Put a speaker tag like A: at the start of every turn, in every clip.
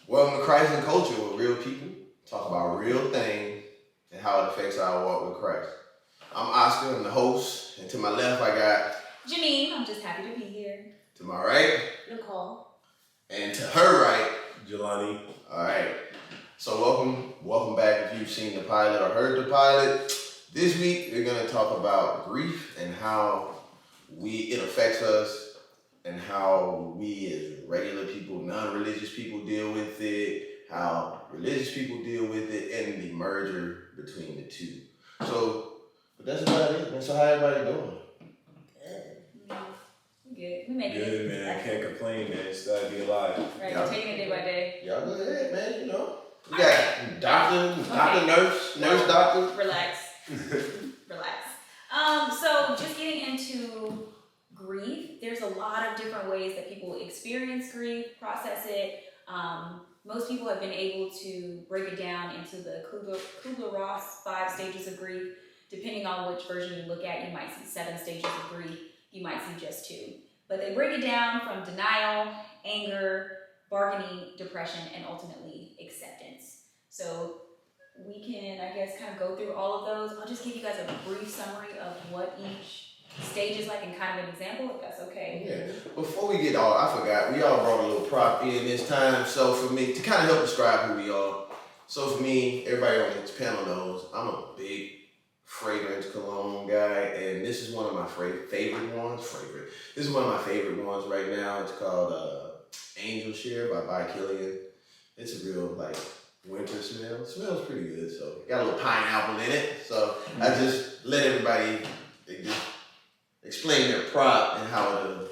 A: Welcome to Christ and Culture, where real people talk about real things and how it affects our walk with Christ. I'm Oskar, I'm the host, and to my left I got
B: Janeen. I'm just happy to be here.
A: To my right,
C: Nicole.
A: And to her right,
D: Jelani.
A: All right. So welcome back. If you've seen the pilot or heard the pilot, this week we're gonna talk about grief and how it affects us, and how we as regular people, non-religious people deal with it, how religious people deal with it, and the merger between the two. So, but that's about it, man. So how everybody doing?
B: Good. We make it.
D: Good, man. I can't complain, man. Just gotta be alive.
B: Right, we're taking it day by day.
A: Y'all go ahead, man. You know. We got doctor, nurse, doctor.
B: Relax. Relax. So just getting into grief, there's a lot of different ways that people experience grief, process it. Most people have been able to break it down into the Kubler-Ross 5 stages of grief. Depending on which version you look at, you might see 7 stages of grief. You might see just 2. But they break it down from denial, anger, bargaining, depression, and ultimately acceptance. So we can, I guess, kind of go through all of those. I'll just give you guys a brief summary of what each stage is like and kind of an example, if that's okay.
A: Yeah. Before we get I forgot, we all brought a little prop in this time. So for me, to kind of help describe who we are. So for me, everybody on this panel knows I'm a big fragrance cologne guy, and this is one of my favorite ones. This is one of my favorite ones right now. It's called Angel Share by Killian. It's a real winter smell. It smells pretty good. So got a little pineapple in it. So I just let everybody explain their prop and how it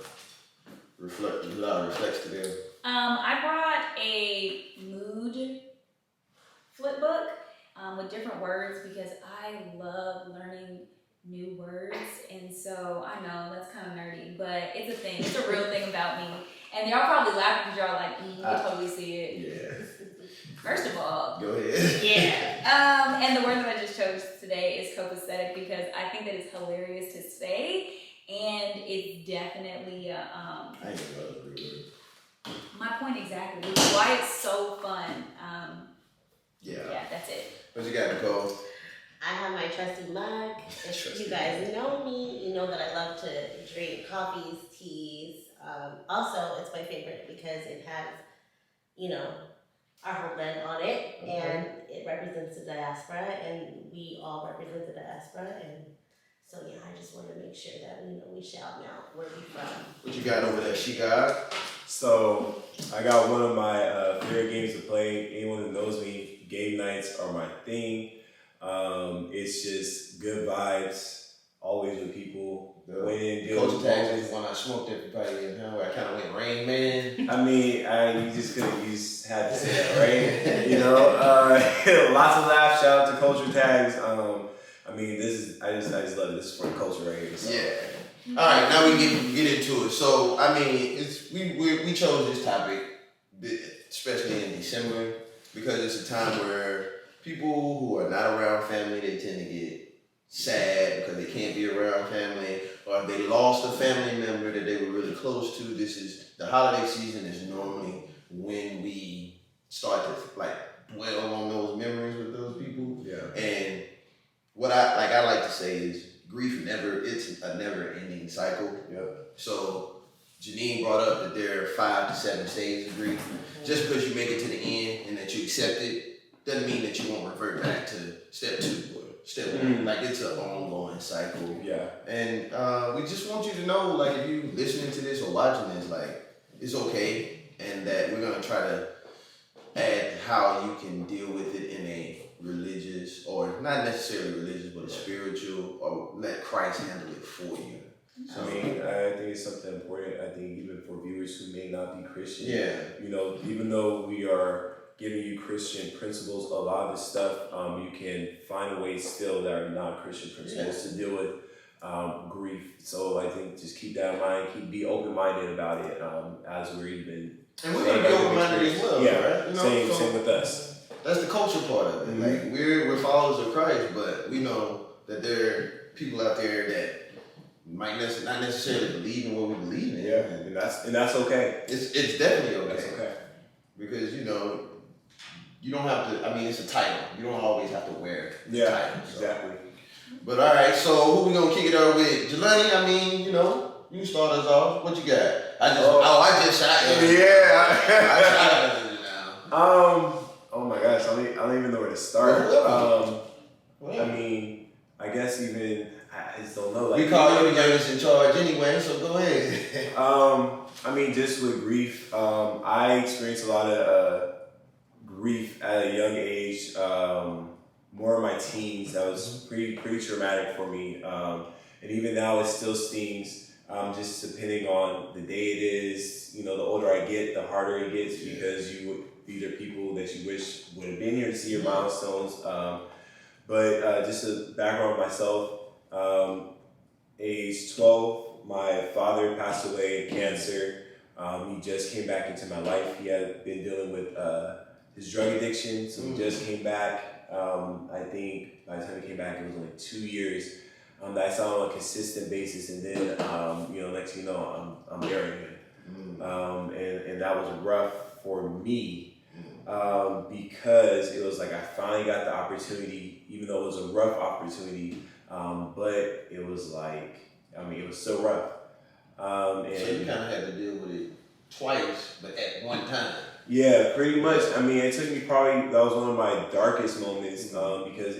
A: reflects to them.
B: I brought a mood flip book with different words because I love learning new words, and so I know that's kind of nerdy, but it's a thing. It's a real thing about me, and y'all probably laugh because y'all like, you totally see it.
A: Yeah.
B: First of all,
A: Go ahead.
B: Yeah. And the word that I just chose today is copacetic because I think that it's hilarious to say, and it's definitely
A: I ain't gonna agree with it.
B: my point exactly, which is why it's so fun. Yeah, that's it.
A: What you got, Nicole?
C: I have my trusty mug. If you guys know me, you know that I love to drink coffees, teas. Also, it's my favorite because it has, our homeland on it, and it represents the diaspora, and we all represent the diaspora, and so yeah, I just want to make sure that we shout out where we from.
A: What you got over there, She-God?
D: So, I got one of my favorite games to play. Anyone who knows me, game nights are my thing. It's just good vibes, always with people. Winning,
A: Culture Tags is the one I smoked everybody in, where I kind of went Rain Man.
D: I mean, you just had to say that, right? Lots of laughs. Shout out to Culture Tags. I just love it. This is for the culture right here. So.
A: Yeah. All right, now we get into it. So, we chose this topic, especially in December, because it's a time where people who are not around family, they tend to get sad because they can't be around family, or if they lost a family member that they were really close to. The holiday season is normally when we start to dwell on those memories with those people.
D: Yeah.
A: And what I like to say is grief it's a never-ending cycle.
D: Yep.
A: So Janeen brought up that there are 5 to 7 stages of grief. Just because you make it to the end and that you accept it doesn't mean that you won't revert back to step 2 or step 1. It's an ongoing cycle.
D: Yeah.
A: And we just want you to know, if you listening to this or watching this, it's okay, and that we're gonna try to add how you can deal with it in a religious, or not necessarily religious, but a spiritual, or let Christ handle it for you.
D: So, I think it's something important. I think even for viewers who may not be Christian, even though we are giving you Christian principles, a lot of this stuff, you can find ways still that are not Christian principles to deal with grief. So I think just keep that in mind. Be open-minded about it as we're even.
A: And we're going to be open-minded as well, right?
D: Same with us.
A: That's the culture part of it. Mm-hmm. We're followers of Christ, but we know that there are people out there that might not necessarily believe in what we believe in.
D: Yeah, and that's okay.
A: It's definitely okay.
D: That's okay.
A: Because, you don't have to, I mean, it's a title. You don't always have to wear the title. So.
D: Exactly.
A: But all right, so who we gonna kick it off with? Jelani, I mean, you start us off. What you got? I just shot you.
D: Yeah.
A: I shot you now.
D: Oh my gosh, I don't even know where to start. I mean, I guess even I just don't know. Like,
A: we call you the youngest in charge anyway, so go ahead.
D: I mean, just with grief, I experienced a lot of grief at a young age. More in my teens, that was pretty traumatic for me. And even now, it still stings. Just depending on the day it is. The older I get, the harder it gets because these are people that you wish would have been here to see your milestones. But just a background of myself, age 12, my father passed away of cancer. He just came back into my life. He had been dealing with his drug addiction, so he just came back. I think by the time he came back, it was only 2 years that I saw him on a consistent basis, and then next thing you know, I'm burying him, and that was rough for me because it was like I finally got the opportunity, even though it was a rough opportunity, but it was like it was so rough.
A: So you kind of had to deal with it twice, but at one time.
D: Yeah, pretty much. I mean, it took me that was one of my darkest moments because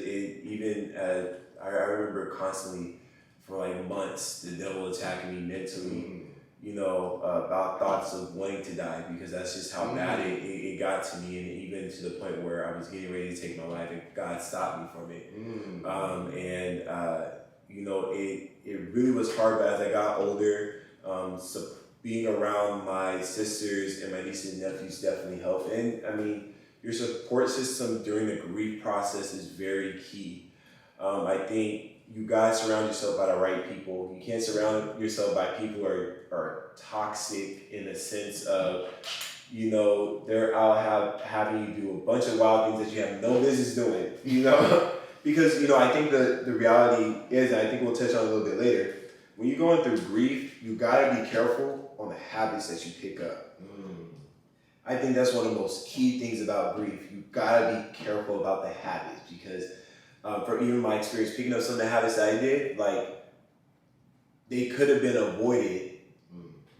D: I remember constantly for like months the devil attacking me mentally, about thoughts of wanting to die because that's just how bad it got to me, and even to the point where I was getting ready to take my life and God stopped me from it. It really was hard, but as I got older, being around my sisters and my nieces and nephews definitely helped. And I mean, your support system during the grief process is very key. I think you gotta surround yourself by the right people. You can't surround yourself by people who are toxic in the sense of, they're out having you do a bunch of wild things that you have no business doing, Because, I think the reality is, and I think we'll touch on it a little bit later, when you're going through grief, you gotta be careful on the habits that you pick up. I think that's one of the most key things about grief. You gotta be careful about the habits because for even my experience, picking up some of the habits that I did, like they could have been avoided,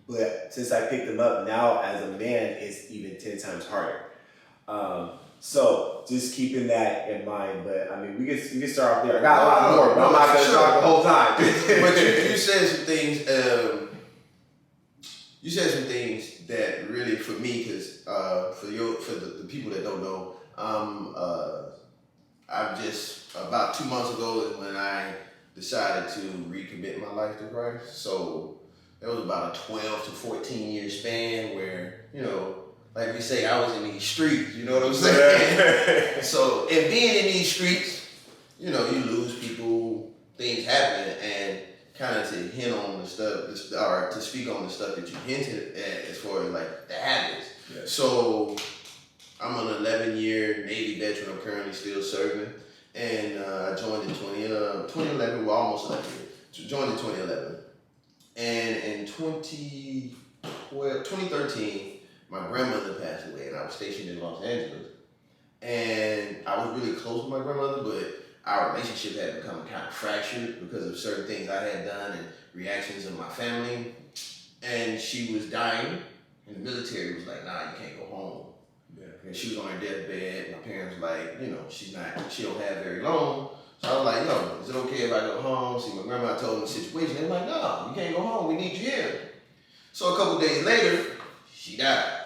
D: but since I picked them up now as a man, it's even 10 times harder. So just keeping that in mind, but I mean, we can start off there. I got a lot more, but I'm not gonna talk the whole time.
A: But you said some things. You said some things that really, for me, because for the people that don't know, I've just about 2 months ago is when I decided to recommit my life to Christ. So it was about a 12 to 14 year span where like we say, I was in these streets, you know what I'm saying? So, and being in these streets, you lose people, things happen, and kind of to hint on the stuff, or to speak on the stuff that you hinted at as far as like the habits. Yeah. So, I'm an 11-year Navy veteran, I'm currently still serving, and I joined in 2011, well almost 11 years, joined in 2011. And in 2013, my grandmother passed away, and I was stationed in Los Angeles. And I was really close with my grandmother, but our relationship had become kind of fractured because of certain things I had done and reactions of my family. And she was dying, and the military was like, nah, you can't go home. Yeah. And she was on her deathbed. My parents were like, she don't have very long. So I was like, is it okay if I go home? See, my grandma told me the situation. They were like, no, you can't go home. We need you here. So a couple days later, she died.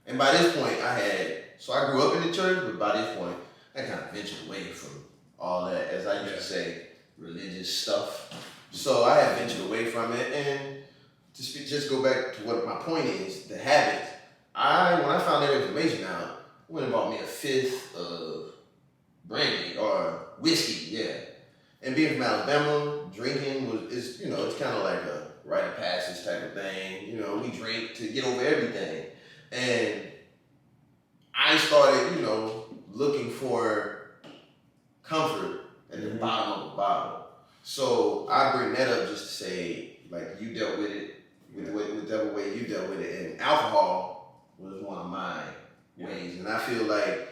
A: And by this point, I grew up in the church, but by this point, I kind of ventured away from all that, as I used to say, religious stuff. So I had ventured away from it, and to just go back to what my point is, the habits. When I found that information out, I went and bought me a fifth of brandy, or whiskey, yeah. And being from Alabama, drinking it's kind of like a rite of passage type of thing. We drink to get over everything. And I started, looking for comfort at the bottom of the bottle. So I bring that up just to say, like, you dealt with it with whatever way you dealt with it. And alcohol was one of my ways And I feel like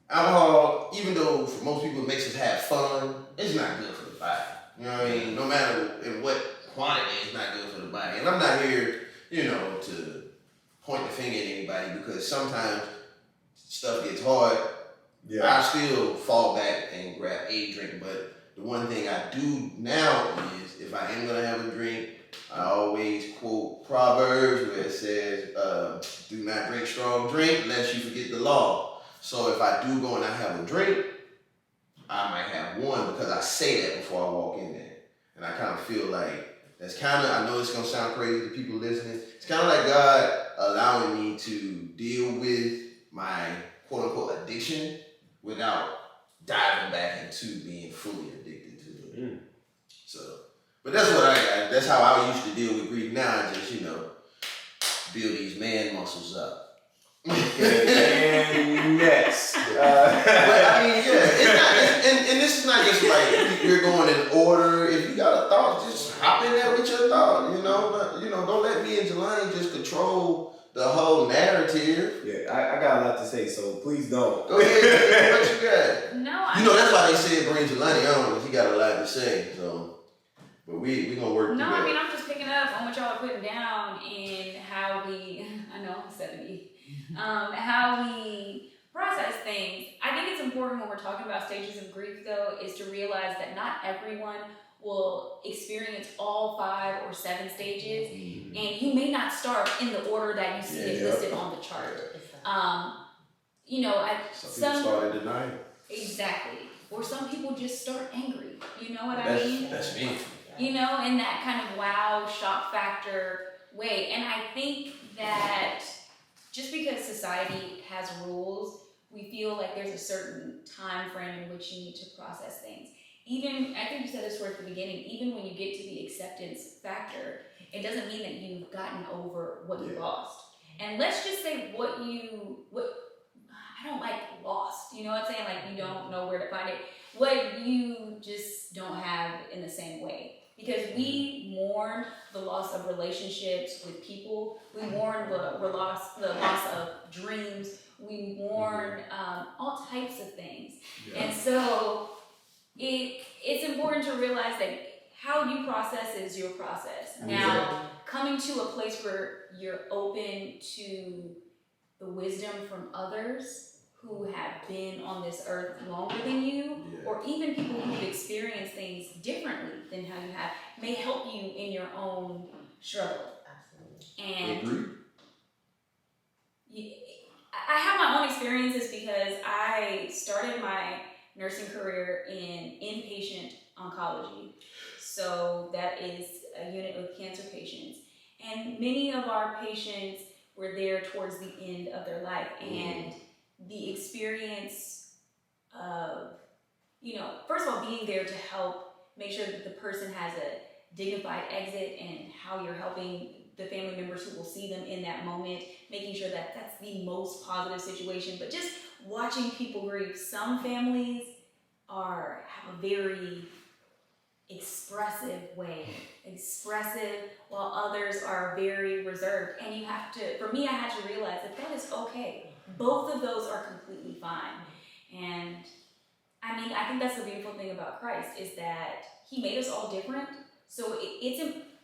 A: alcohol, even though for most people it makes us have fun, it's not good for the body. You know what I mean? No matter in what quantity, it's not good for the body. And I'm not here, to point the finger at anybody because sometimes stuff gets hard.
D: Yeah.
A: I still fall back and grab a drink, but the one thing I do now is if I am gonna have a drink, I always quote Proverbs where it says, do not drink strong drink lest you forget the law. So if I do go and I have a drink, I might have one because I say that before I walk in there. And I kind of feel like that's kind of, I know it's going to sound crazy to people listening. It's kind of like God allowing me to deal with my quote unquote addiction without diving back into being fully addicted to it. So, but that's what I got. That's how I used to deal with grief. Now I just, build these man muscles up.
D: And next.
A: But I mean, yeah, it's not, and this is not just like you're going in order. If you got a thought, just hop in there with your thought, But, don't let me and Jelani just control the whole narrative.
D: Yeah, I got a lot to say, so please don't.
A: Go ahead, what you got?
B: No,
A: That's why they said bring Jelani on, because he got a lot to say, so. But we gonna work
B: No,
A: together.
B: I mean, I'm just picking up on what y'all are putting down in how we, I know I'm 70, how we process things. I think it's important when we're talking about stages of grief, though, is to realize that not everyone will experience all 5 or 7 stages, and you may not start in the order that you see it listed on the chart.
A: Some people start in denial.
B: Exactly. Or some people just start angry. You know what I mean?
A: That's me.
B: In that kind of wow, shock factor way. And I think that just because society has rules, we feel like there's a certain time frame in which you need to process things. Even, I think you said this word at the beginning, even when you get to the acceptance factor, it doesn't mean that you've gotten over what you lost. And let's just say I don't like lost, you know what I'm saying? Like you don't know where to find it. What you just don't have in the same way. Because we mourn the loss of relationships with people. We mourn the loss of dreams. We mourn all types of things. Yeah. And so it's important to realize that how you process is your process. Now, coming to a place where you're open to the wisdom from others who have been on this earth longer than you, or even people who've experienced things differently than how you have, may help you in your own struggle. Absolutely. And I have my own experiences because I started my nursing career in inpatient oncology. So that is a unit with cancer patients. And many of our patients were there towards the end of their life. And the experience of, first of all, being there to help make sure that the person has a dignified exit and how you're helping the family members who will see them in that moment, making sure that that's the most positive situation. But just watching people grieve. Some families have a very expressive way, while others are very reserved. And for me, I had to realize that is okay. Both of those are completely fine. And I mean, I think that's the beautiful thing about Christ is that he made us all different. So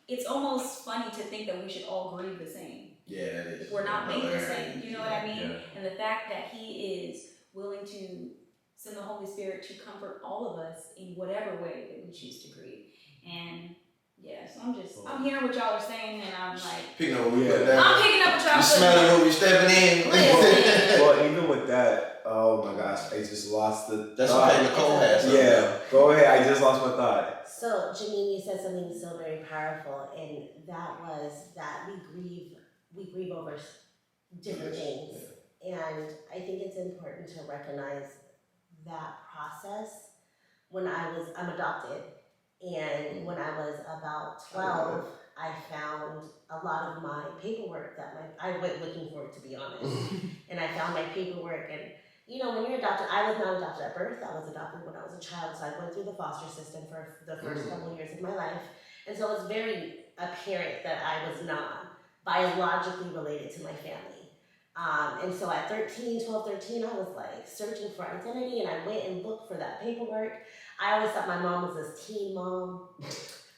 B: it's almost funny to think that we should all grieve the same.
A: Yeah, it is.
B: If we're not made the same, you know what I mean?
D: Yeah.
B: And the fact that he is willing to send the Holy Spirit to comfort all of us in whatever way that we choose to grieve. And so I'm hearing what y'all are saying, and I'm like,
A: picking up what we put down.
B: I'm picking up what y'all are saying.
A: You smelling what we stepping in.
D: Well, even with that, oh my gosh, I just lost the
A: That's
D: thought.
A: okay, Nicole has something.
D: Yeah, go ahead, I just lost my thought.
C: So, Janeen, you said something so very powerful, and that was that we grieve over different things. And I think it's important to recognize that process. I'm adopted, and when I was about 12, I found a lot of my paperwork I went looking for it, to be honest. And I found my paperwork, and when you're adopted, I was not adopted at birth, I was adopted when I was a child, so I went through the foster system for the first couple of years of my life. And so it was very apparent that I was not biologically related to my family. And so at 12, 13, I was like searching for identity, and I went and looked for that paperwork. I always thought my mom was this teen mom.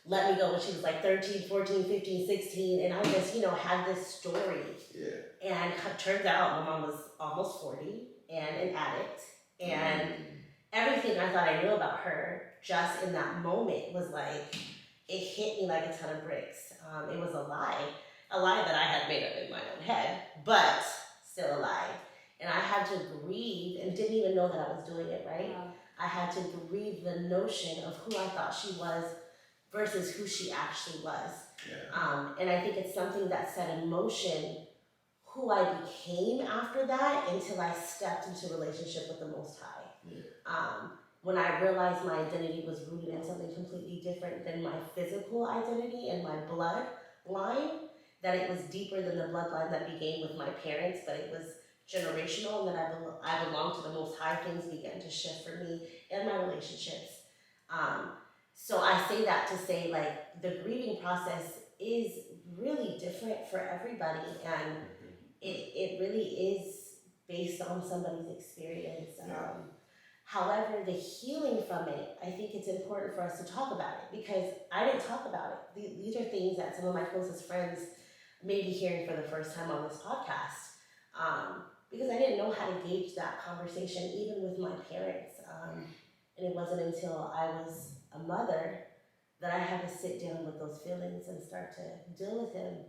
C: Let me go when she was like 13, 14, 15, 16. And I just, had this story.
A: Yeah.
C: And it turns out my mom was almost 40 and an addict. And everything I thought I knew about her just in that moment was like, it hit me like a ton of bricks. It was a lie that I had made up in my own head, but still a lie. And I had to grieve and didn't even know that I was doing it, right?
B: Wow.
C: I had to grieve the notion of who I thought she was versus who she actually was.
A: Yeah.
C: And I think it's something that set in motion who I became after that until I stepped into relationship with the Most High.
A: Yeah.
C: When I realized my identity was rooted in something completely different than my physical identity and my bloodline, that it was deeper than the bloodline that began with my parents, but it was generational, and that I belong to the Most High. Things began to shift for me and my relationships. So I say that to say, like, the grieving process is really different for everybody, and it really is based on somebody's experience. However, the healing from it, I think it's important for us to talk about it, because I didn't talk about it. These are things that some of my closest friends may be hearing for the first time on this podcast, because I didn't know how to gauge that conversation even with my parents. And it wasn't until I was a mother that I had to sit down with those feelings and start to deal with them,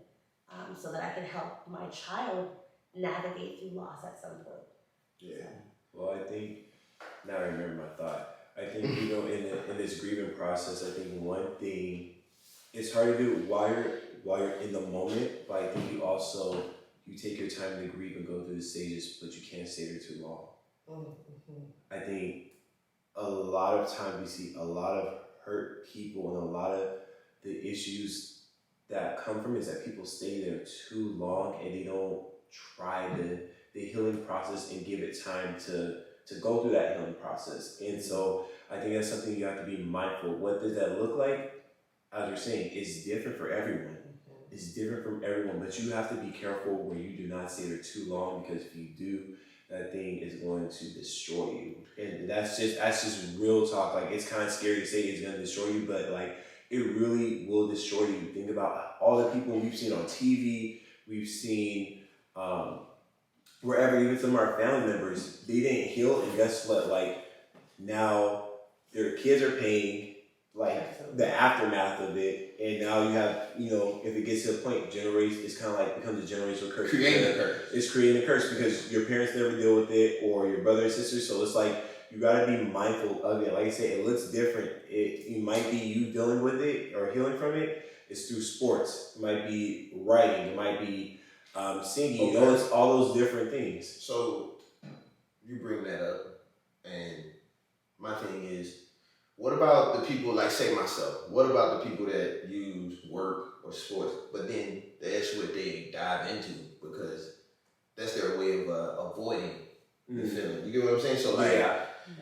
C: so that I could help my child navigate through loss at some point.
A: Yeah.
D: Well, I think, now I remember my thought. I think, in this grieving process, I think one thing, it's hard to do while you're in the moment, but I think you take your time to grieve and go through the stages, but you can't stay there too long.
C: Mm-hmm.
D: I think a lot of times we see a lot of hurt people, and a lot of the issues that come from it is that people stay there too long and they don't try the healing process and give it time to go through that healing process. And so I think that's something you have to be mindful. What does that look like? As you're saying, it's different for everyone. It's different from everyone, but you have to be careful where you do not stay there too long, because if you do, that thing is going to destroy you. And that's just real talk. Like, it's kind of scary to say it's going to destroy you, but like, it really will destroy you. Think about all the people we've seen on TV, we've seen wherever, even some of our family members, they didn't heal, and guess what? Like, now their kids are paying the aftermath of it, and now you have, if it gets to a point, it's kind of like becomes a generational curse.
A: Creating a curse.
D: It's creating a curse because your parents never deal with it, or your brother and sister. So it's like, you gotta be mindful of it. Like I said, it looks different. It might be you dealing with it or healing from it. It's through sports. It might be writing. It might be singing.
A: Okay.
D: It's all those different things.
A: So you bring that up, and my thing is, what about the people, like, say myself, what about the people that use work or sports, but then that's what they dive into because that's their way of avoiding the feeling? You get what I'm saying? So, like,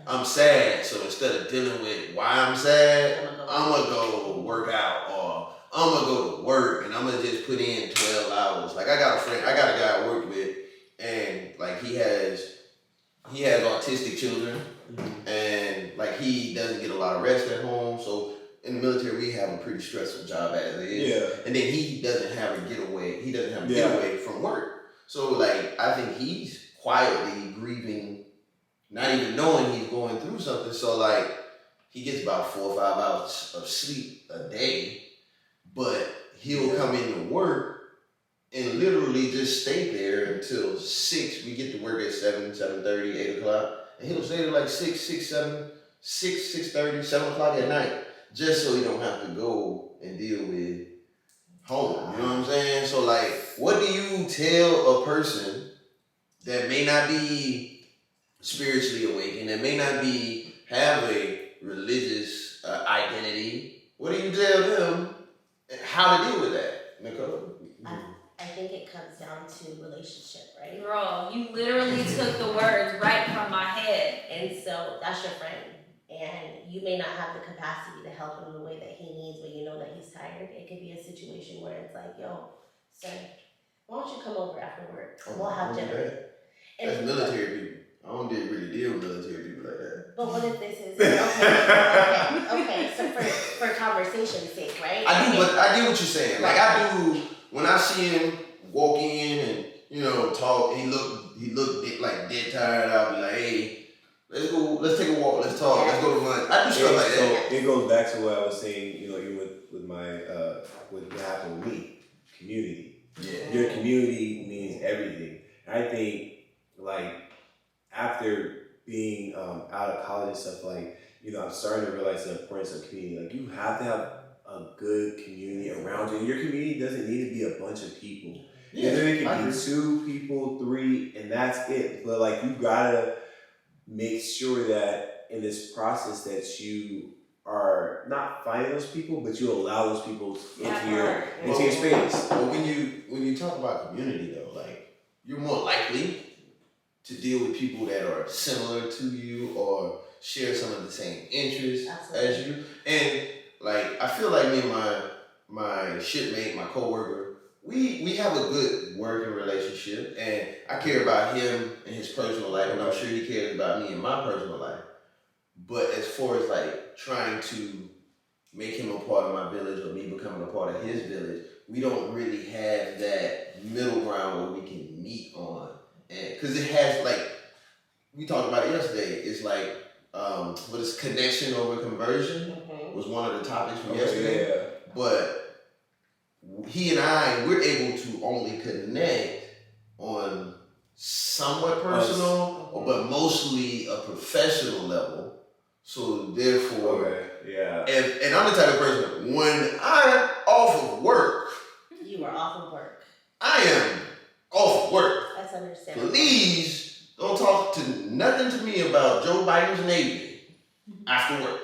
A: I'm sad, so instead of dealing with why I'm sad, I'm going to go work out, or I'm going to go to work, and I'm going to just put in 12 hours. Like, I got a guy I work with, and, like, he has autistic children, and, like, he doesn't get a lot of rest at home. So in the military, we have a pretty stressful job as it is.
D: Yeah.
A: And then he doesn't have a getaway. He doesn't have a getaway from work. So, like, I think he's quietly grieving, not even knowing he's going through something. So, like, he gets about 4 or 5 hours of sleep a day, but he'll come into work and literally just stay there until 6. We get to work at 7, 7:30, 8 o'clock. And he'll stay there like 6:30, 7 o'clock at night, just so he don't have to go and deal with home. You know what I'm saying? So, like, what do you tell a person that may not be spiritually awakened, that may not have a religious identity? What do you tell them how to deal with that, Nicole?
C: I think it comes down to relationship, right?
B: Girl, you literally took the words right from my head.
C: And so that's your friend. And you may not have the capacity to help him in the way that he needs, but you know that he's tired. It could be a situation where it's like, yo, son, why don't you come over after work?
A: Oh,
C: We'll have dinner.
A: That's
C: And
A: military people. I don't really deal with military people like that.
C: but what if this is okay? So for conversation's sake, right?
A: I do, but I get what you're saying. Like I do when I see him walk in and talk. He look like dead tired. I'll be like, hey, let's take a walk. Let's talk. Let's go to lunch. I do stuff like that.
D: So it goes back to what I was saying. Even with my what happened with me, community.
A: Yeah.
D: Your community means everything. I think like after being out of college and stuff, like I'm starting to realize the importance of community. Like you have to have a good community around you. Your community doesn't need to be a bunch of people.
A: Yeah,
D: it can be 2 people, 3, and that's it. But like you gotta make sure that in this process that you are not finding those people, but you allow those people into your space.
A: But when you talk about community though, like you're more likely to deal with people that are similar to you or share some of the same interests as you. And like I feel like me and my shipmate, my coworker, we have a good working relationship, and I care about him and his personal life, and I'm sure he cares about me and my personal life. But as far as like trying to make him a part of my village or me becoming a part of his village, we don't really have that middle ground where we can meet on. And because it has like, we talked about it yesterday, it's like, what is connection over conversion was one of the topics from yesterday.
D: Yeah.
A: But he and we're able to only connect on somewhat personal, but mostly a professional level. So therefore, and I'm the type of person, when I'm off of work,
C: you are off of work.
A: I am off of work.
C: That's understandable.
A: Please don't talk to nothing to me about Joe Biden's Navy after work.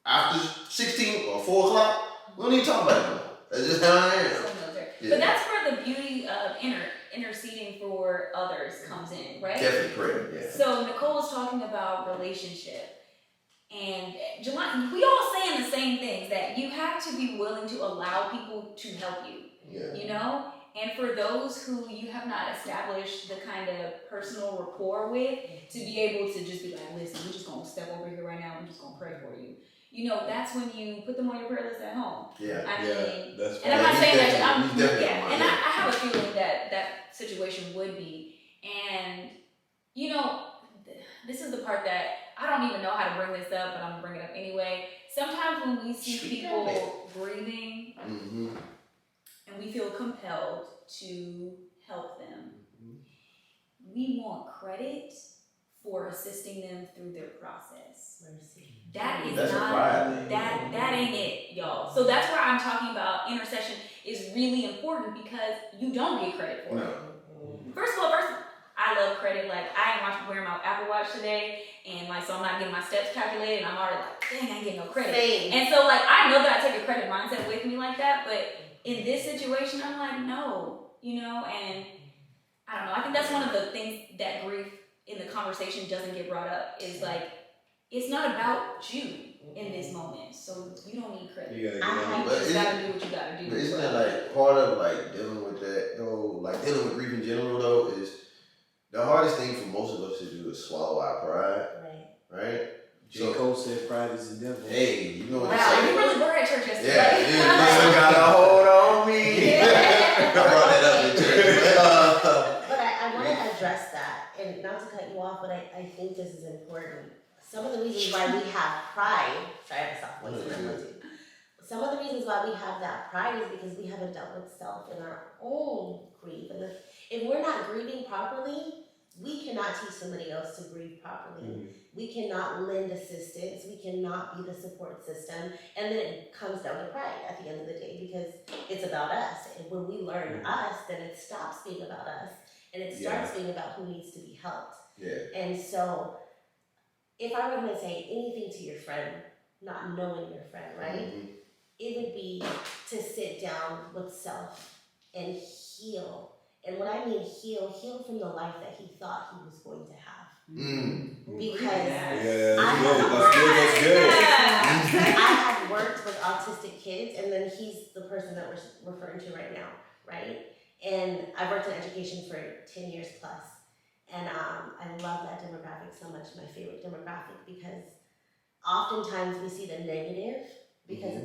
A: After 16 or 4 o'clock, we don't need to talk about it no more. That's just how I am.
B: Yeah. But that's where the beauty of interceding for others comes in, right?
A: Definitely prayer, yeah.
B: So Nicole was talking about relationship. And Jelani, we all saying the same things, that you have to be willing to allow people to help you, And for those who you have not established the kind of personal rapport with, to be able to just be like, listen, we're just going to step over here right now, I'm just going to pray for you. That's when you put them on your prayer list at home.
A: Yeah.
B: I mean,
D: that's
B: and I'm not saying that,
A: and
B: I have a feeling that situation would be. And, this is the part that I don't even know how to bring this up, but I'm going to bring it up anyway. Sometimes when we see people grieving, and we feel compelled to help them, we want credit for assisting them through their process. That is that ain't it, y'all. So that's where I'm talking about intercession is really important, because you don't get credit for it. First of all, I love credit. Like, I ain't wearing my Apple Watch today, and like, so I'm not getting my steps calculated, and I'm already like, dang, I ain't getting no credit.
C: Same.
B: And so like, I know that I take a credit mindset with me like that, but in this situation, I'm like, no, and I don't know. I think that's one of the things that grief in the conversation doesn't get brought up, is like, it's not about you in this moment, so you don't need credit.
D: You
B: just gotta do what you gotta do.
A: But isn't that like part of like dealing with that though? Like dealing with grief in general though, is the hardest thing for most of us to do is swallow our pride. Right?
D: J. Cole said pride is the devil.
A: Hey, you know what
B: I'm saying? You really were at church yesterday.
A: Yeah, you got a hold on me. I brought that up in church.
C: But I want to address that, and not to cut you off, but I think this is important. Some of the reasons why we have pride, sorry, I have a soft voice in that one too. Some of the reasons why we have that pride is because we haven't dealt with self in our own grief. And if we're not grieving properly, we cannot teach somebody else to grieve properly. We cannot lend assistance. We cannot be the support system. And then it comes down to pride at the end of the day, because it's about us. And when we learn us, then it stops being about us, and it starts being about who needs to be helped. And so, if I were going to say anything to your friend, not knowing your friend, right? It would be to sit down with self and heal. And what I mean heal from the life that he thought he was going to have. Because I have worked with autistic kids, and then he's the person that we're referring to right now, right? And I've worked in education for 10 years plus. And I love that demographic so much, my favorite demographic, because oftentimes we see the negative because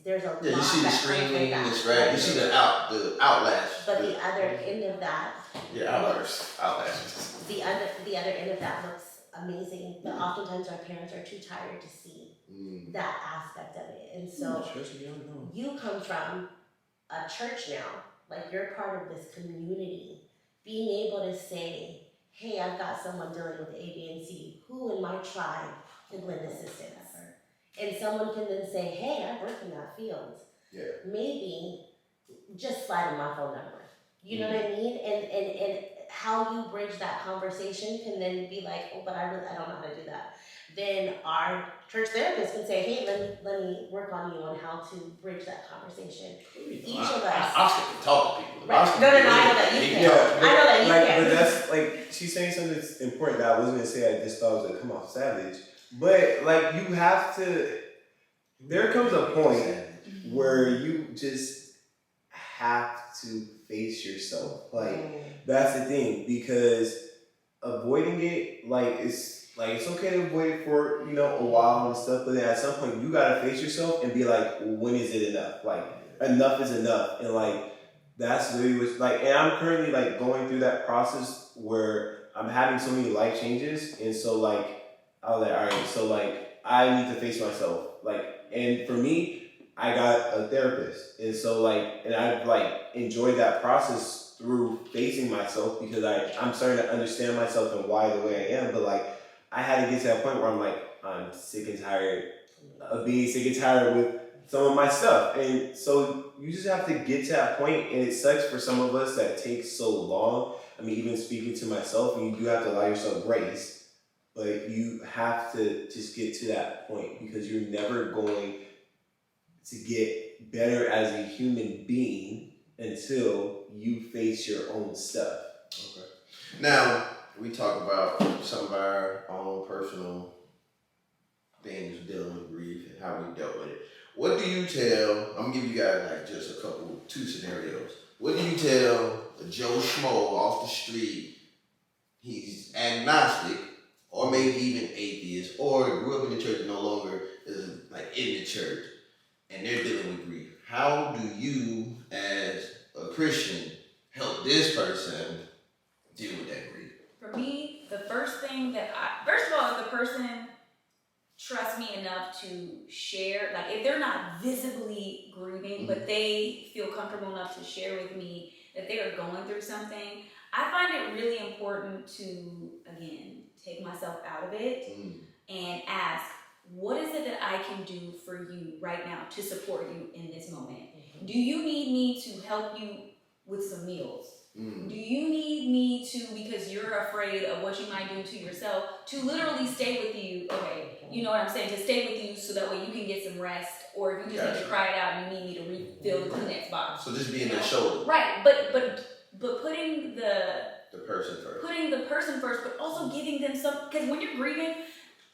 C: there's a lot
A: you see the screaming, the scratch, you see the outlash.
C: But the other end of that,
A: outlashes.
C: The other end of that looks amazing, but oftentimes our parents are too tired to see that aspect of it. And so you come from a church now, like you're part of this community, being able to say, hey, I've got someone dealing with A, B, and C, who in my tribe can lend assistance? And someone can then say, hey, I work in that field.
A: Yeah.
C: Maybe just slide in my phone number. You know what I mean? And how you bridge that conversation can then be like, oh, but I don't know how to do that. Then our church therapist can say, hey, let me work on you on how to bridge that conversation. Each of us.
A: Oskar can talk to people.
C: Right. No, I know that you can. I know that you can.
D: But that's like, she's saying something that's important that I wasn't gonna say. I just thought it was gonna come off savage. But like, you have to. There comes a point where you just have to face yourself. Like that's the thing, because avoiding it, it's okay to avoid it for a while and stuff, but then at some point you gotta face yourself and be like, when is it enough? Like enough is enough, and that's really what's and I'm currently going through that process where I'm having so many life changes, and so I was like, all right, so I need to face myself, and for me, I got a therapist, and so and I've enjoyed that process through facing myself, because I'm starting to understand myself and why the way I am, but I had to get to that point where I'm sick and tired of being sick and tired with some of my stuff, and so you just have to get to that point, and it sucks for some of us that it takes so long. I mean, even speaking to myself, and you do have to allow yourself grace, but you have to just get to that point, because you're never going to get better as a human being until you face your own stuff.
A: Okay. Now, we talk about some of our own personal things dealing with grief and how we dealt with it. What do you tell, I'm gonna give you guys just two scenarios. What do you tell a Joe Schmo off the street? He's agnostic, or maybe even atheist, or grew up in the church and no longer is in the church, and they're dealing with grief. How do you, as a Christian, help this person deal with that grief?
B: For me, the first thing first of all, if the person trusts me enough to share, if they're not visibly grieving, but they feel comfortable enough to share with me that they are going through something, I find it really important to, again, take myself out of it and ask, what is it that I can do for you right now to support you in this moment? Do you need me to help you with some meals? Do you need me to, because you're afraid of what you might do to yourself, to literally stay with you? Okay, you know what I'm saying? To stay with you so that way you can get some rest, or if you just need to cry it out and you need me to refill the Kleenex box.
A: So just being their shoulder.
B: Right, but putting the
A: person first.
B: Putting the person first, but also giving them some, because when you're grieving,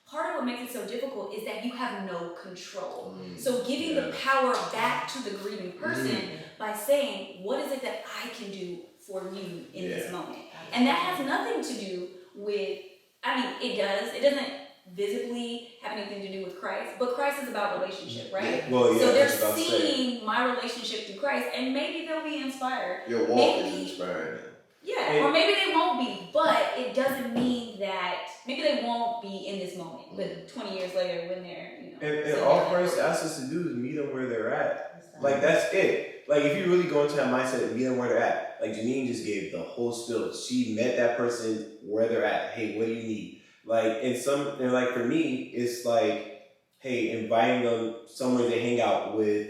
B: part of what makes it so difficult is that you have no control. So giving the power back to the grieving person by saying, what is it that I can do for you in this moment? And that has nothing to do with, it does. It doesn't visibly have anything to do with Christ, but Christ is about relationship, right?
D: Well,
B: so they're seeing my relationship through Christ, and maybe they'll be inspired.
A: Your walk is inspiring them.
B: Yeah, or maybe they won't be, but it doesn't mean that, maybe they won't be in this moment, but 20 years later when they're,
D: And all Christ asks us to do is meet them where they're at. That's it. If you really go into that mindset and meet them where they're at, Janeen just gave the whole spill. She met that person where they're at. Hey, what do you need? For me, it's hey, inviting them somewhere to hang out with,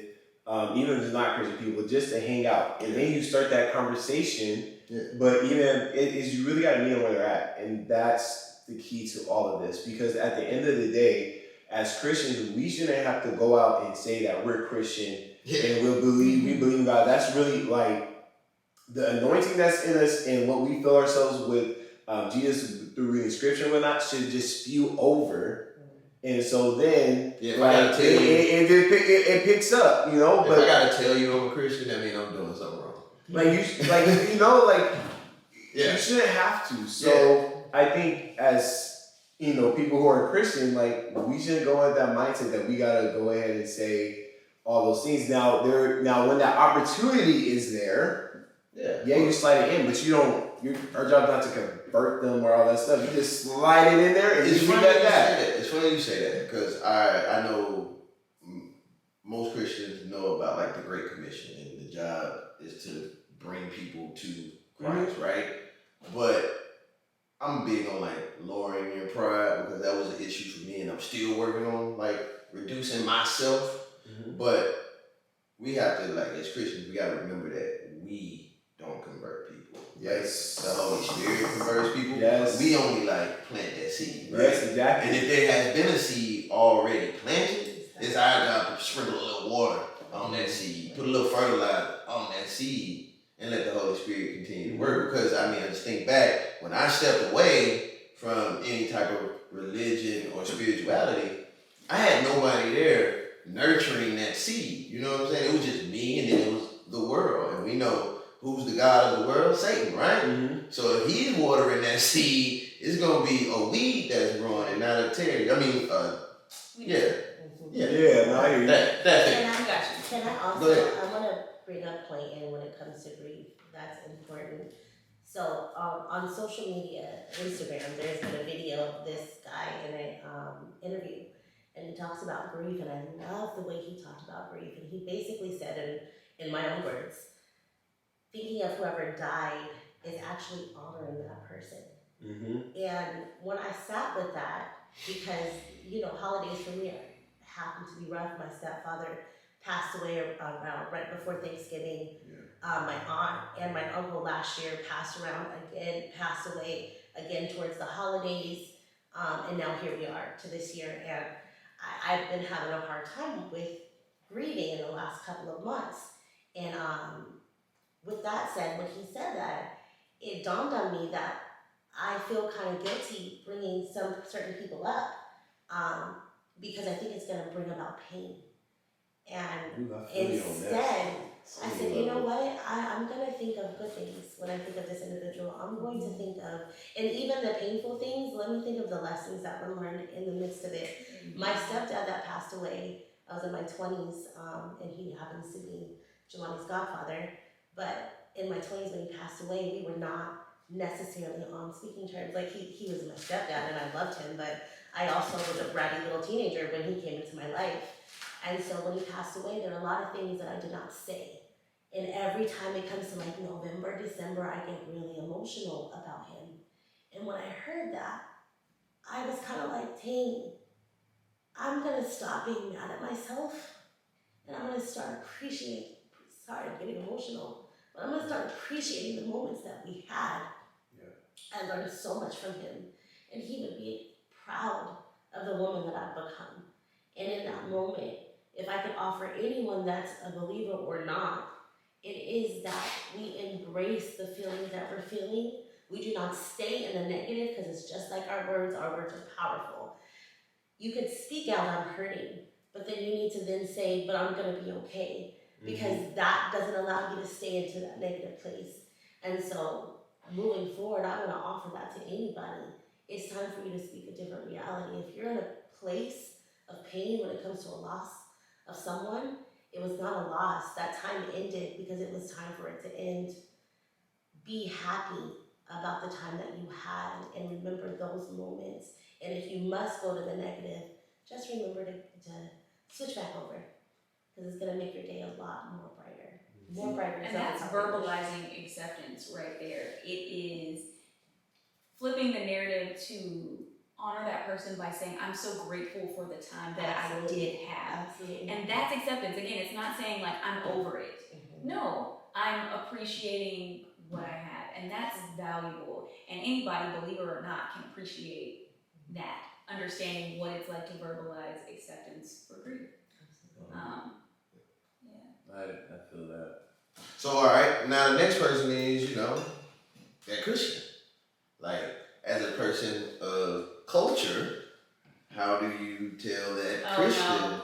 D: even if it's not Christian people, just to hang out. And then you start that conversation. Yeah. But you really got to meet them where they're at. And that's the key to all of this. Because at the end of the day, as Christians, we shouldn't have to go out and say that we're Christian and we believe in God. That's really the anointing that's in us and what we fill ourselves with Jesus through reading scripture and whatnot should just spew over. And so then, it picks up, But
A: if I gotta tell you I'm a Christian, that means I'm doing something wrong.
D: Like you know, like
A: Yeah.
D: you shouldn't have to. So I think as people who are Christian, like we shouldn't go with that mindset that we gotta go ahead and say all those things. Now when that opportunity is there, you slide it in, but you don't. Our job not to convert them or all that stuff. You just slide it in there and
A: it's
D: leave
A: funny
D: it at that.
A: It's funny you say that because I know most Christians know about like the Great Commission, and the job is to bring people to Christ, right? But I'm big on like lowering your pride because that was an issue for me, and I'm still working on like reducing myself.
D: Mm-hmm.
A: But we have to, like, as Christians, we gotta remember that we don't convert people.
D: Yes.
A: Like, the Holy Spirit converts people.
D: Yes.
A: We only like plant that seed. Right?
D: Yes, exactly.
A: And if there has been a seed already planted, it's our job to sprinkle a little water on that seed, put a little fertilizer on that seed, and let the Holy Spirit continue to work. Because I just think back when I stepped away from any type of religion or spirituality, I had nobody there nurturing that seed. You know what I'm saying? It was just me, and then it was the world. And we know who's the god of the world? Satan, right?
D: Mm-hmm.
A: So if he's watering that seed, it's going to be a weed that's growing and not a terry.
C: No, I hear you.
A: That thing.
C: Can I also, I want to bring up point in when it comes to grief. That's important. So on social media, Instagram, there's been a video of this guy in an interview, and he talks about grief, and I love the way he talked about grief. And he basically said, in my own words, thinking of whoever died is actually honoring that person.
D: Mm-hmm.
C: And when I sat with that, because, holidays for me happen to be rough. My stepfather passed away around right before Thanksgiving. My aunt and my uncle last year passed away again towards the holidays. And now here we are to this year. And I've been having a hard time with grieving in the last couple of months. And with that said, when he said that, it dawned on me that I feel kind of guilty bringing some certain people up because I think it's going to bring about pain. And instead, I said, you know what? I'm going to think of good things when I think of this individual. I'm going to think of, and even the painful things, let me think of the lessons that were learned in the midst of it. My stepdad that passed away, I was in my 20s, and he happens to be Jelani's godfather. But in my 20s when he passed away, we were not necessarily on speaking terms. Like he was my stepdad and I loved him, but I also was a bratty little teenager when he came into my life. And so when he passed away, there are a lot of things that I did not say. And every time it comes to like November, December, I get really emotional about him. And when I heard that, I was kind of like, dang, I'm gonna stop being mad at myself and I'm gonna start appreciating, sorry, I'm getting emotional, but I'm gonna start appreciating the moments that we had. I learned so much from him, and he would be proud of the woman that I've become. And in that moment, if I could offer anyone that's a believer or not, it is that we embrace the feelings that we're feeling. We do not stay in the negative because it's just like our words are powerful. You could speak out, I'm hurting, but then you need to then say, but I'm gonna be okay. Because that doesn't allow you to stay into that negative place. And so moving forward, I want to offer that to anybody. It's time for you to speak a different reality. If you're in a place of pain when it comes to a loss of someone, it was not a loss. That time ended because it was time for it to end. Be happy about the time that you had and remember those moments. And if you must go to the negative, just remember to switch back over. Because it's going to make your day a lot more brighter. More brighter.
B: And that's verbalizing acceptance right there. It is flipping the narrative to honor that person by saying, I'm so grateful for the time that I did have.
C: Absolutely.
B: And that's acceptance. Again, it's not saying like, I'm over it. No, I'm appreciating what I have. And that's valuable. And anybody, believer or not, can appreciate that. Understanding what it's like to verbalize acceptance for grief.
D: I feel that.
A: So, all right, now the next person is, that Christian. Like, as a person of culture, how do you tell that Christian,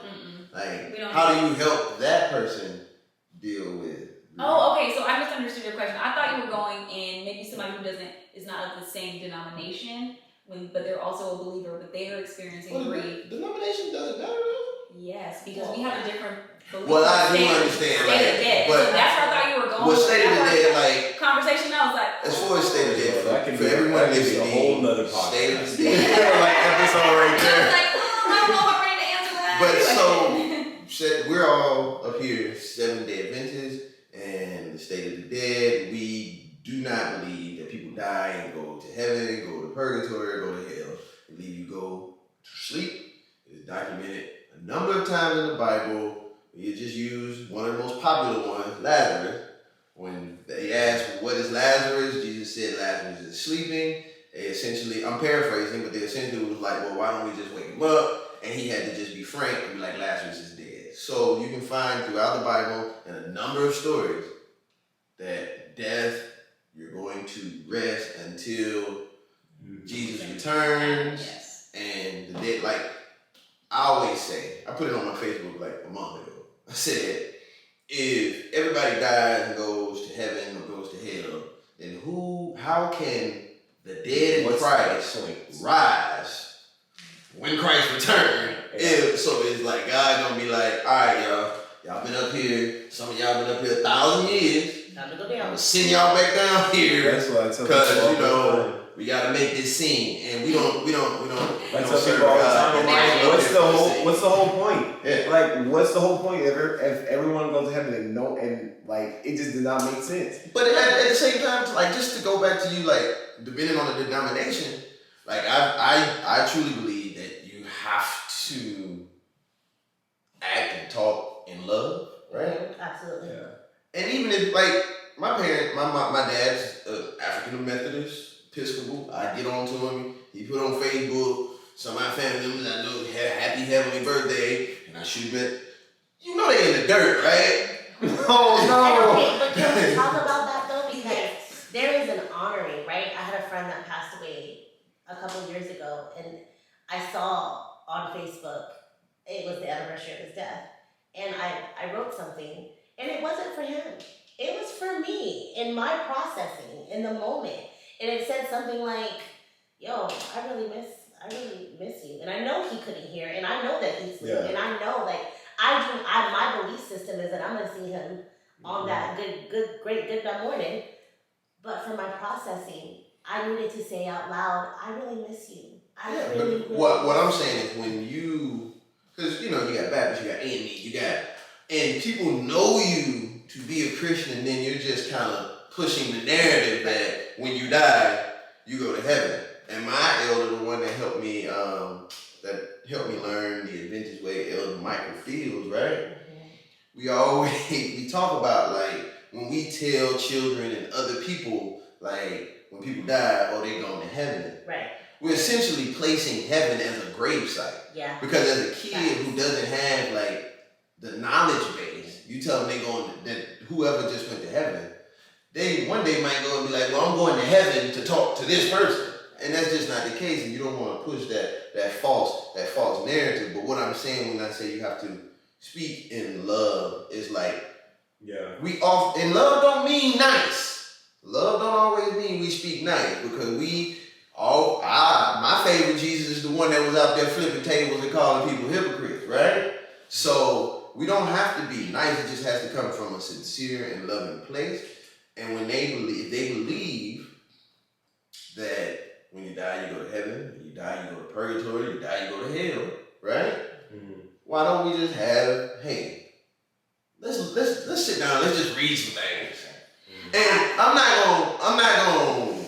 A: like, how do you help that person deal with
B: Oh, okay. So I misunderstood your question. I thought you were going in maybe somebody who is not of the same denomination, but they're also a believer, but they are experiencing grief.
A: Denomination doesn't matter.
B: Yes, because we have a different belief.
A: Well, I do understand.
B: State of dead.
A: But
B: so that's where I thought you were going.
A: Well, state of the dead, like
B: conversation. I was like,
A: as far as state of the dead,
D: that can
A: for
D: be
A: everyone
D: a whole nother podcast.
A: State of the dead, like episode right
B: I
A: there.
B: was like, I don't know if I'm ready to answer that.
A: But so we're all up here, Seventh-day Adventists, and the state of the dead. We do not believe that people die and go to heaven, go to purgatory, go to hell. We believe you go to sleep. It is documented a number of times in the Bible. You just use one of the most popular ones, Lazarus. When they asked, what is Lazarus? Jesus said Lazarus is sleeping. They essentially, I'm paraphrasing, but they essentially was like, well, why don't we just wake him up? And he had to just be frank and be like, Lazarus is dead. So you can find throughout the Bible and a number of stories that death, you're going to rest until Jesus returns.
B: Yes.
A: And the dead, like I always say, I put it on my Facebook like a month ago. I said, if everybody dies and goes to heaven or goes to hell, then how can the dead in Christ rise when Christ returns? So it's like God gonna be like, all right, y'all been up here, some of y'all been up here 1,000 years.
C: Time to go down.
A: I'm gonna send y'all back down here.
D: That's why I tell
A: because we gotta make this scene, and we don't.
D: I tell people all the time, like, what's the whole point?
A: Yeah.
E: Like, what's the whole point if everyone goes to heaven and like it just did not make sense.
A: But at the same time, like just to go back to you, like depending on the denomination, like I truly believe that you have to act and talk in love, right?
C: Absolutely.
D: Yeah.
A: And even if like my dad's African Methodist, Episcopal, I get on to him. He put on Facebook, some of my family members I know happy heavenly birthday, and I shoot him. You know they in the dirt, right?
C: Oh no! But can we talk about that though? Because there is an honoring, right? I had a friend that passed away a couple years ago, and I saw on Facebook it was the anniversary of his death, and I wrote something, and it wasn't for him. It was for me in my processing in the moment, and it said something like, "Yo, I really miss you," and I know he couldn't hear, and I know that he's sleeping, and I know like. My belief system is that I'm gonna see him on that good morning. But for my processing, I needed to say out loud, I really miss you. I really
A: what I'm saying is when because you got Baptist, you got A&E, and people know you to be a Christian, and then you're just kind of pushing the narrative that when you die, you go to heaven. And my elder, the one that helped me learn the Adventist way, Elder Michael Fields, right? Mm-hmm. We talk about like when we tell children and other people like when people die, they going to heaven.
C: Right.
A: We're essentially placing heaven as a gravesite.
C: Yeah.
A: Because as a kid who doesn't have like the knowledge base, you tell them that whoever just went to heaven, they one day might go and be like, well, I'm going to heaven to talk to this person. And that's just not the case, and you don't want to push that false narrative. But what I'm saying when I say you have to speak in love is like, and love don't mean nice. Love don't always mean we speak nice, because my favorite Jesus is the one that was out there flipping tables and calling people hypocrites, right? So we don't have to be nice. It just has to come from a sincere and loving place. And when they believe that when you die, you go to heaven. When you die, you go to purgatory. You die, you go to hell. Right? Mm-hmm. Why don't we just have, hey, let's sit down. Let's just read some things. Mm-hmm. And I'm not gonna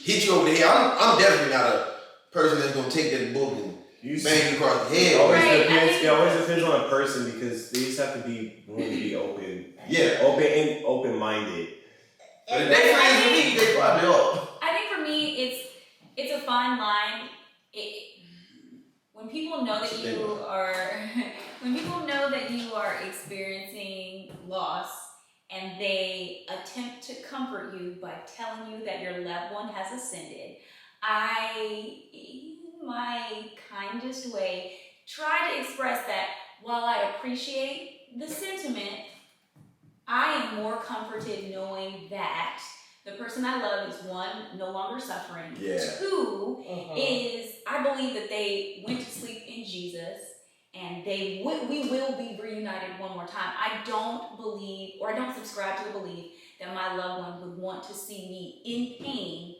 A: hit you over the head. I'm definitely not a person that's gonna take that book and bang you across the head.
E: It always depends on a person, because they just have to be willing to be open.
A: Yeah.
E: Open-minded.
A: But if they friends with me, they probably are.
B: I think for me, it's a fine line. When people know that you are experiencing loss, and they attempt to comfort you by telling you that your loved one has ascended, in my kindest way, try to express that while I appreciate the sentiment, I am more comforted knowing that the person I love is one, no longer suffering.
A: Yeah.
B: Two, is I believe that they went to sleep in Jesus and we will be reunited one more time. I don't believe, or I don't subscribe to the belief that my loved one would want to see me in pain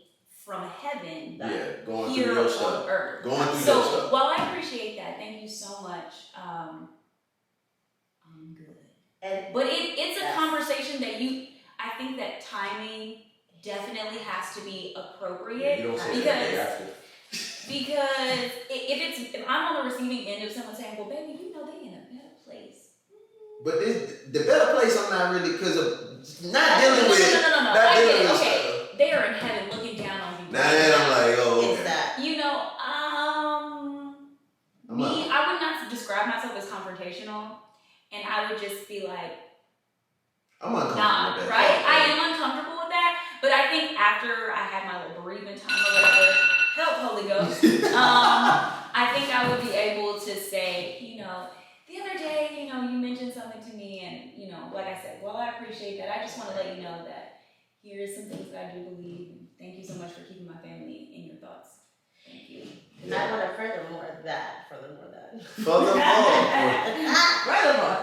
B: from heaven
A: going
B: here
A: through your
B: on
A: stuff.
B: earth.
A: Going through
B: So
A: your stuff.
B: while I appreciate that, thank you so much. I'm good. But it's a conversation that I think that timing definitely has to be appropriate.
A: You don't say that day after.
B: Because if I'm on the receiving end of someone saying, well, baby, you know they in a better place.
A: But the better place, I'm not really, because of not dealing with.
B: No.
A: Not
B: I
A: dealing
B: get it.
A: with
B: Okay.
A: stuff.
B: They are in heaven looking down on you.
A: Now that I'm like, oh, okay.
C: It's that.
B: You know, I would not describe myself as confrontational, and I would just be like,
A: I'm uncomfortable with that.
B: right? I am uncomfortable with that, but I think after I had my little bereavement time or whatever, help Holy Ghost, I think I would be able to say, you know, the other day, you know, you mentioned something to me, and, you know, like I said, well, I appreciate that. I just want to let you know that here's some things that I do believe, and thank you so much for keeping my family in your thoughts. Thank you.
C: I want to furthermore that.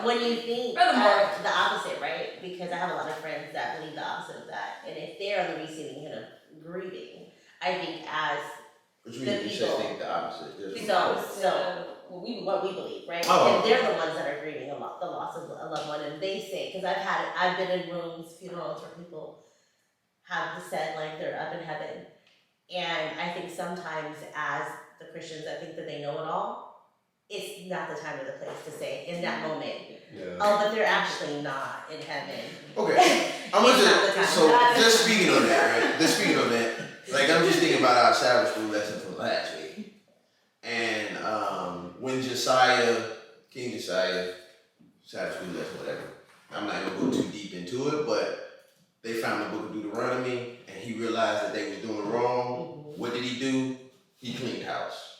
C: When you think the opposite, right? Because I have a lot of friends that believe the opposite of that. And if they're on the receiving end of grieving, I think as
A: What you mean? You should think the opposite.
C: what we believe, right?
A: Oh.
C: And they're the ones that are grieving the loss of a loved one. And they say, because I've been in rooms, funerals, where people have said like they're up in heaven. And I think sometimes as the Christians that think that they know it all, it's not the time or the place to say in that moment, oh, but they're actually not in heaven.
A: Okay. Just speaking on that, like I'm just thinking about our Sabbath school lesson from last week. And when King Josiah, Sabbath school lesson, whatever, I'm not gonna go too deep into it, but they found the book of Deuteronomy and he realized that they was doing wrong. What did he do? He cleaned house.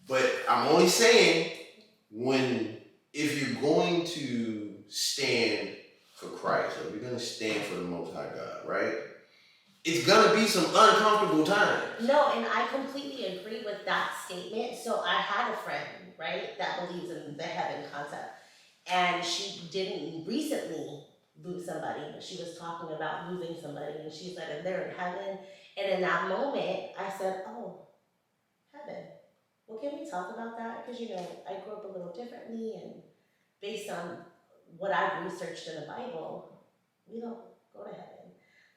A: But I'm only saying if you're going to stand for Christ, or if you're going to stand for the Most High God, right? It's going to be some uncomfortable times.
C: No, and I completely agree with that statement. So I had a friend, right, that believes in the heaven concept. And she didn't recently lose somebody, but she was talking about losing somebody. And she said, and they're in heaven. And in that moment, I said, oh, heaven. Well, can we talk about that? Because, you know, I grew up a little differently, and based on what I've researched in the Bible, we don't go to heaven.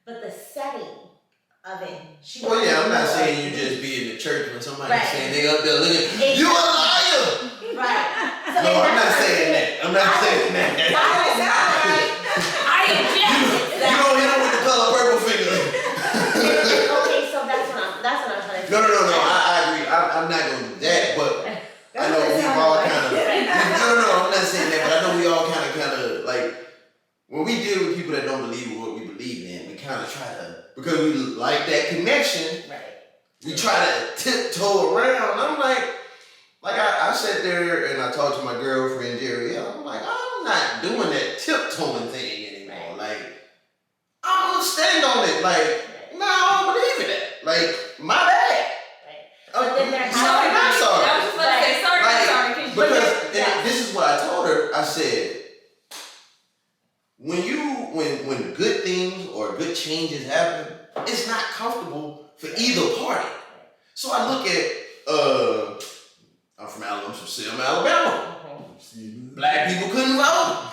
C: But the setting of it,
A: I'm not saying you just be in the church when somebody's saying they up there looking, you a liar!
C: Right. So
A: I'm not saying that.
B: I object.
A: You don't hit them with the color purple finger.
C: Okay, so that's what I'm trying to say.
A: No, I agree. I'm not going to do that, but I know we all kind of. No, I'm not saying that, but I know we all kind of like when we deal with people that don't believe in what we believe in, we kind of try to, because we like that connection.
C: Right.
A: We try to tiptoe around. And I'm like I sat there and I talked to my girlfriend Jerry. I'm like, I'm not doing that tiptoeing thing anymore. Like I'm gonna stand on it. Like no, I don't believe in that. Like my bad.
C: But then there
A: sorry, not sorry.
B: I was just about to say sorry,
A: Like,
B: sorry.
A: Because this is what I told her. I said, when good things or good changes happen, it's not comfortable for either party. So I look at I'm from Alabama, I'm from Selma, Alabama. Black people couldn't vote.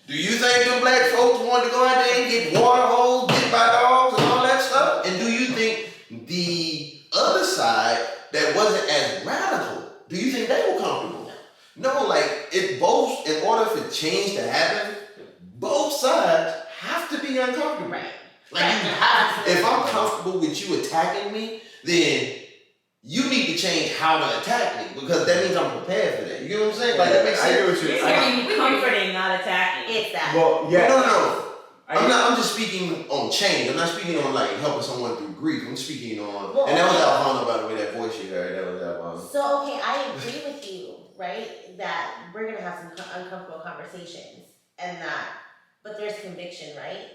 A: Do you think the black folks wanted to go out there and get water holes, get by dogs and all that stuff? And do you think the other side that wasn't as radical, do you think they were comfortable? No, like in order for change to happen, both sides have to be uncomfortable.
C: Right.
A: Like you have, if I'm comfortable with you attacking me, then you need to change how to attack me, because that means I'm prepared for that. You know what I'm saying? Like that makes sense.
E: I get what you're saying.
F: You're comforting, not attacking.
C: It's that.
E: Well, yeah.
A: No. I'm just speaking on change. I'm not speaking on like helping someone through grief. I'm speaking on, and that was Alvona, by the way, that voice you heard. That was Alvona.
C: So okay, I agree with you, right? That we're gonna have some uncomfortable conversations, and that but there's conviction, right?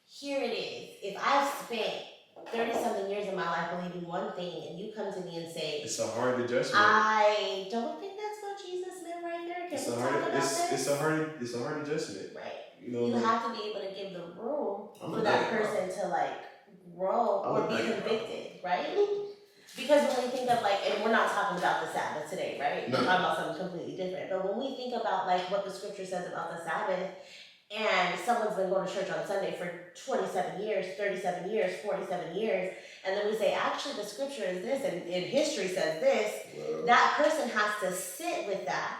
C: Here it is. If I've spent 30-something years of my life believing one thing, and you come to me and say,
D: It's a hard adjustment.
C: I don't think that's what Jesus meant right there. Can we talk about this?
D: It's a hard adjustment.
C: Right.
D: You know,
C: You have to be able to give the room
A: I'm
C: for
A: a
C: that
A: nigga,
C: person to like grow
A: I'm
C: or
A: a
C: be
A: nigga,
C: convicted, right? Because when we think of like, and we're not talking about the Sabbath today, right?
A: No.
C: We're talking about something completely different. But when we think about like what the scripture says about the Sabbath, and someone's been going to church on Sunday for 27 years, 37 years, 47 years, and then we say, actually the scripture is this, and history says this,
A: Well,
C: that person has to sit with that,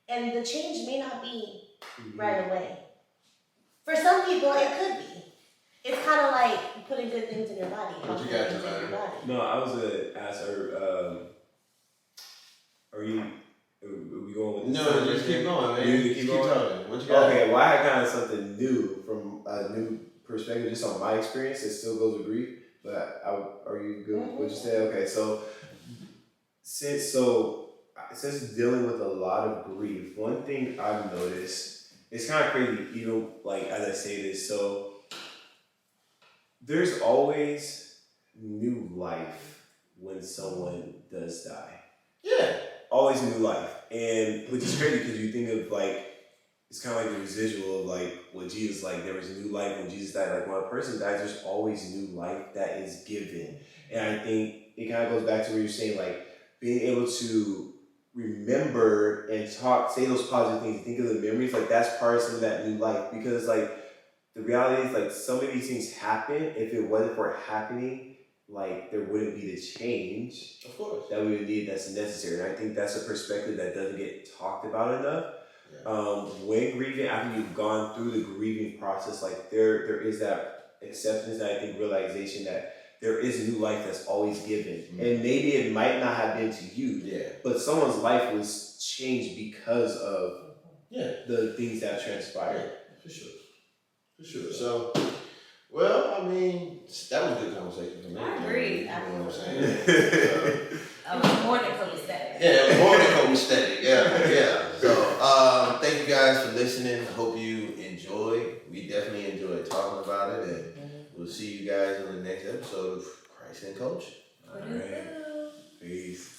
C: and the change may not be right away. For some people, it could be. It's kind of like putting good things in your body.
A: What you
C: healthy
A: got,
C: things in your
A: Jelani?
C: body.
D: No, I was gonna ask her. Are we going with this?
A: no, just keep going, man.
D: You
A: Just
D: keep
A: keep
D: going?
A: talking. What you got?
E: Okay, well, I had kind of something new from a new perspective, just on my experience. It still goes with grief, but are you good with what you said? Okay, so since dealing with a lot of grief, one thing I've noticed, it's kind of crazy, even like as I say this. So there's always new life when someone does die.
A: Yeah.
E: Always new life, and which is crazy because you think of like, it's kind of like the residual of like what Jesus, like there was new life when Jesus died. Like when a person dies, there's always new life that is given, and I think it kind of goes back to what you're saying, like being able to remember and say those positive things, think of the memories, like that's part of some of that new life. Because like the reality is, like some of these things happen. If it wasn't for it happening, like there wouldn't be the change
A: Of course.
E: that we would need that's necessary. And I think that's a perspective that doesn't get talked about enough.
A: Yeah.
E: When grieving, after you've gone through the grieving process, like there is that acceptance, that I think realization that there is new life that's always given.
A: Mm-hmm.
E: And maybe it might not have been to you,
A: Yeah.
E: but someone's life was changed because of the things that transpired.
A: For sure. For sure. So, well, I mean, that was a good conversation for me.
C: I agree.
A: You know what I'm saying?
B: It was more than copacetic.
A: Yeah, it was more than copacetic. Yeah. So, thank you guys for listening. I hope you enjoyed. We definitely enjoyed talking about it, and we'll see you guys on the next episode of Christ and Culture.
D: All right. Peace.